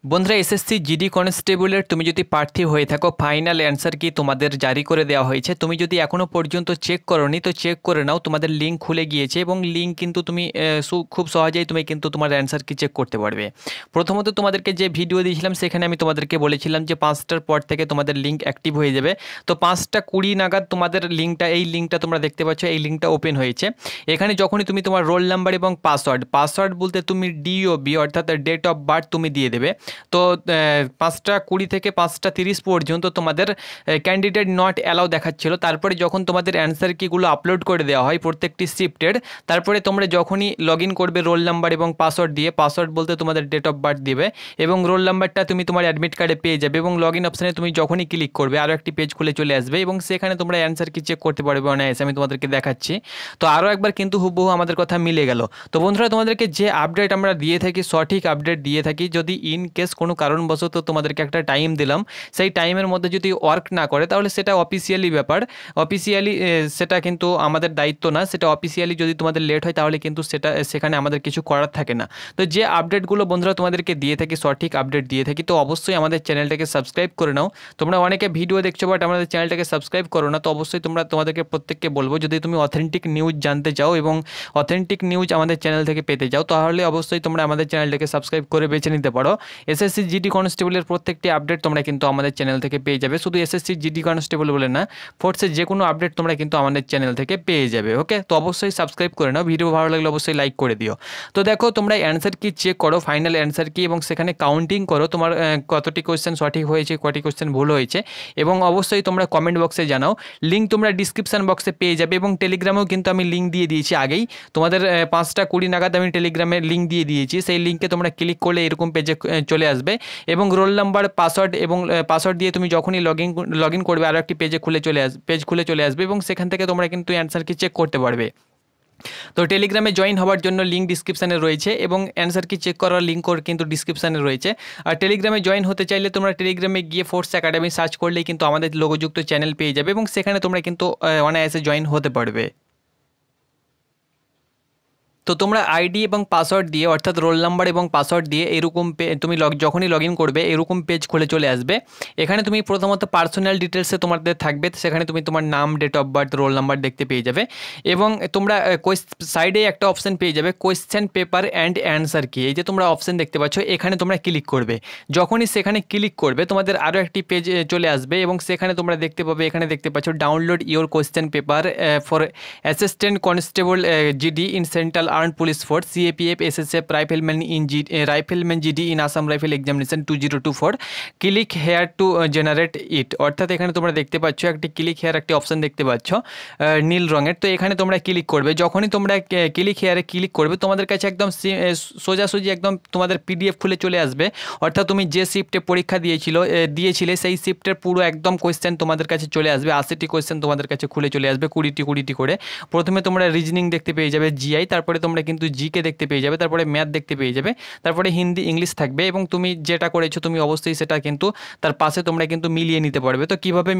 বন্ধুরা SSC GD কনস্টেবলের তুমি যদি প্রার্থী হয়ে থাকো ফাইনাল অ্যান্সার কি তোমাদের জারি করে দেওয়া হয়েছে। তুমি যদি এখনও পর্যন্ত চেক করোনি তো চেক করে নাও, তোমাদের লিঙ্ক খুলে গিয়েছে এবং লিঙ্ক কিন্তু তুমি খুব সহজেই তুমি কিন্তু তোমার অ্যান্সার কি চেক করতে পারবে। প্রথমত তোমাদেরকে যে ভিডিও দিয়েছিলাম সেখানে আমি তোমাদেরকে বলেছিলাম যে 5টার পর থেকে তোমাদের লিঙ্ক অ্যাক্টিভ হয়ে যাবে। তো 5:20 নাগাদ তোমাদের লিঙ্কটা তোমরা দেখতে পাচ্ছ, এই লিঙ্কটা ওপেন হয়েছে। এখানে যখনই তুমি তোমার রোল নাম্বার এবং পাসওয়ার্ড বলতে তুমি ডিওবি অর্থাৎ ডেট অফ বার্থ তুমি দিয়ে দেবে। তো 5:20 থেকে 5:30 পর্যন্ত তোমাদের ক্যান্ডিডেট নট অ্যালাউ দেখাচ্ছিল। তারপরে যখন তোমাদের অ্যান্সার কিগুলো আপলোড করে দেওয়া হয় প্রত্যেকটি শিফটের, তারপরে তোমরা যখনই লগ ইন করবে রোল নাম্বার এবং পাসওয়ার্ড দিয়ে, পাসওয়ার্ড বলতে তোমাদের ডেট অফ বার্থ দিবে এবং রোল নাম্বারটা তুমি তোমার অ্যাডমিট কার্ডে পেয়ে যাবে এবং লগ ইন অপশানে তুমি যখনই ক্লিক করবে আরও একটি পেজ খুলে চলে আসবে এবং সেখানে তোমরা অ্যান্সার কি চেক করতে পারবে অনায়াসে। আমি তোমাদেরকে দেখাচ্ছি। তো আরও একবার কিন্তু হুবহু আমাদের কথা মিলে গেল। তো বন্ধুরা তোমাদেরকে যে আপডেট আমরা দিয়ে থাকি সঠিক আপডেট দিয়ে থাকি। যদি ইন কেস কোনো কারণবশত তোমাদেরকে একটা টাইম দিলাম, সেই টাইমের মধ্যে যদি ওয়ার্ক না করে তাহলে সেটা অফিসিয়ালি ব্যাপার, অফিসিয়ালি সেটা কিন্তু আমাদের দায়িত্ব না। সেটা অফিসিয়ালি যদি তোমাদের লেট হয় তাহলে কিন্তু সেখানে আমাদের কিছু করার থাকে না। তো যে আপডেটগুলো বন্ধুরা তোমাদেরকে দিয়ে থাকি সঠিক আপডেট দিয়ে থাকি, তো অবশ্যই আমাদের চ্যানেলটাকে সাবস্ক্রাইব করে নাও। তোমরা অনেকে ভিডিও দেখছো বাট আমাদের চ্যানেলটাকে সাবস্ক্রাইব করো না। তো অবশ্যই তোমাদেরকে প্রত্যেককে বলবো, যদি তুমি অথেন্টিক নিউজ জানতে চাও এবং অথেন্টিক নিউজ আমাদের চ্যানেল থেকে পেতে চাও তাহলে অবশ্যই তোমরা আমাদের চ্যানেলটাকে সাবস্ক্রাইব করে বেছে নিতে পারো। এসএসসি জিডি কনস্টেবলের প্রত্যেকটি আপডেট তোমরা কিন্তু আমাদের চ্যানেল থেকে পেয়ে যাবে। শুধু এসএসসি জিডি কনস্টেবল বলে না, ফোর্সের যে কোনো আপডেট তোমরা কিন্তু আমাদের চ্যানেল থেকে পেয়ে যাবে। ওকে, তো অবশ্যই সাবস্ক্রাইব করে নাও। ভিডিও ভালো লাগলে অবশ্যই লাইক করে দিও। তো দেখো তোমরা অ্যান্সার কি চেক করো, ফাইনাল অ্যান্সার কি, এবং সেখানে কাউন্টিং করো তোমার কতটি কোয়েশ্চেন সঠিক হয়েছে, কটি কোয়েশ্চেন ভুল হয়েছে, এবং অবশ্যই তোমরা কমেন্ট বক্সে জানাও। লিঙ্ক তোমরা ডিসক্রিপশান বক্সে পেয়ে যাবে এবং টেলিগ্রামেও কিন্তু আমি লিঙ্ক দিয়ে দিয়েছি আগেই। তোমাদের 5:20 নাগাদ আমি টেলিগ্রামে লিঙ্ক দিয়ে দিয়েছি। সেই লিঙ্কে তোমরা ক্লিক করলে এরকম পেজে চলে আসবে এবং রোল নাম্বার পাসওয়ার্ড দিয়ে তুমি যখনই লগ ইন করবে আরও একটি পেজ খুলে চলে আসবে এবং সেখান থেকে তোমরা কিন্তু অ্যান্সার কি চেক করতে পারবে। তো টেলিগ্রামে জয়েন হওয়ার জন্য লিঙ্ক ডিসক্রিপশানে রয়েছে এবং অ্যান্সার কি চেক করার লিঙ্ক কিন্তু ডিসক্রিপশানে রয়েছে। আর টেলিগ্রামে জয়েন হতে চাইলে তোমরা টেলিগ্রামে গিয়ে ফোর্স একাডেমি সার্চ করলেই কিন্তু আমাদের লোগোযুক্ত চ্যানেল পেয়ে যাবে এবং সেখানে তোমরা কিন্তু অনায়াসে জয়েন হতে পারবে। তো তোমরা আইডি এবং পাসওয়ার্ড দিয়ে অর্থাৎ রোল নাম্বার এবং পাসওয়ার্ড দিয়ে এরকম তুমি যখনই লগ ইন করবে এরকম পেজ খুলে চলে আসবে। এখানে তুমি প্রথমত পার্সোনাল ডিটেলসে তোমাদের থাকবে, সেখানে তুমি তোমার নাম, date of birth, roll number দেখতে পেয়ে যাবে এবং তোমরা সাইডে একটা অপশান পেয়ে যাবে কোয়েশ্চেন পেপার অ্যান্ড অ্যান্সার কি। এই যে তোমরা অপশান দেখতে পাচ্ছ এখানে তোমরা ক্লিক করবে। যখনই সেখানে ক্লিক করবে তোমাদের আরও একটি পেজ চলে আসবে এবং সেখানে তোমরা দেখতে পাবে, এখানে দেখতে পাচ্ছ download your question paper for assistant constable GD in central armed police force CAPF SSF rifleman GD in Assam rifle examination 2024 click here to generate it. অর্থাৎ এখানে তোমরা দেখতে পাচ্ছ একটি ক্লিক হেয়ার একটি অপশান দেখতে পাচ্ছ নীল রঙের। তো এখানে তোমরা ক্লিক করবে। যখনই তোমরা ক্লিক হেয়ারে ক্লিক করবে তোমাদের কাছে একদম সোজাসুজি একদম তোমাদের পিডিএফ খুলে চলে আসবে। অর্থাৎ তুমি যে শিফটে পরীক্ষা দিয়েছিলে সেই শিফটের পুরো একদম কোয়েশ্চেন তোমাদের কাছে চলে আসবে। 80টি কোয়েশ্চেন তোমাদের কাছে খুলে চলে আসবে, 20টি করে। প্রথমে তোমরা রিজনিং দেখতে পেয়ে যাবে জিআই, তারপরে তোমরা কিন্তু জিকে দেখতে পেয়ে যাবে, তারপরে ম্যাথ দেখতে পেয়ে যাবে, তারপরে হিন্দি ইংলিশ থাকবে এবং তুমি যেটা করেছো তুমি অবশ্যই সেটা কিন্তু তার পাশে তোমরা কিন্তু মিলিয়ে নিতে পারবে। তো কীভাবে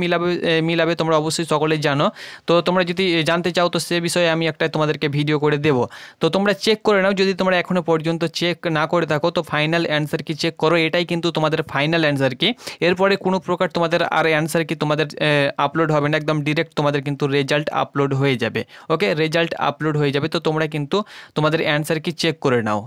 মিলাবে তোমরা অবশ্যই সকলেই জানো। তো তোমরা যদি জানতে চাও তো সে বিষয়ে আমি একটা তোমাদেরকে ভিডিও করে দেবো। তো তোমরা চেক করে নাও, যদি তোমরা এখনও পর্যন্ত চেক না করে থাকো তো ফাইনাল অ্যান্সার কি চেক করো। এটাই কিন্তু তোমাদের ফাইনাল অ্যান্সার কি। এরপরে কোনো প্রকার তোমাদের আর অ্যান্সার কি তোমাদের আপলোড হবে না, একদম ডিরেক্ট তোমাদের কিন্তু রেজাল্ট আপলোড হয়ে যাবে। ওকে, রেজাল্ট আপলোড হয়ে যাবে। তো তোমরা কিন্তু তোমাদের অ্যান্সার কি চেক করে নাও।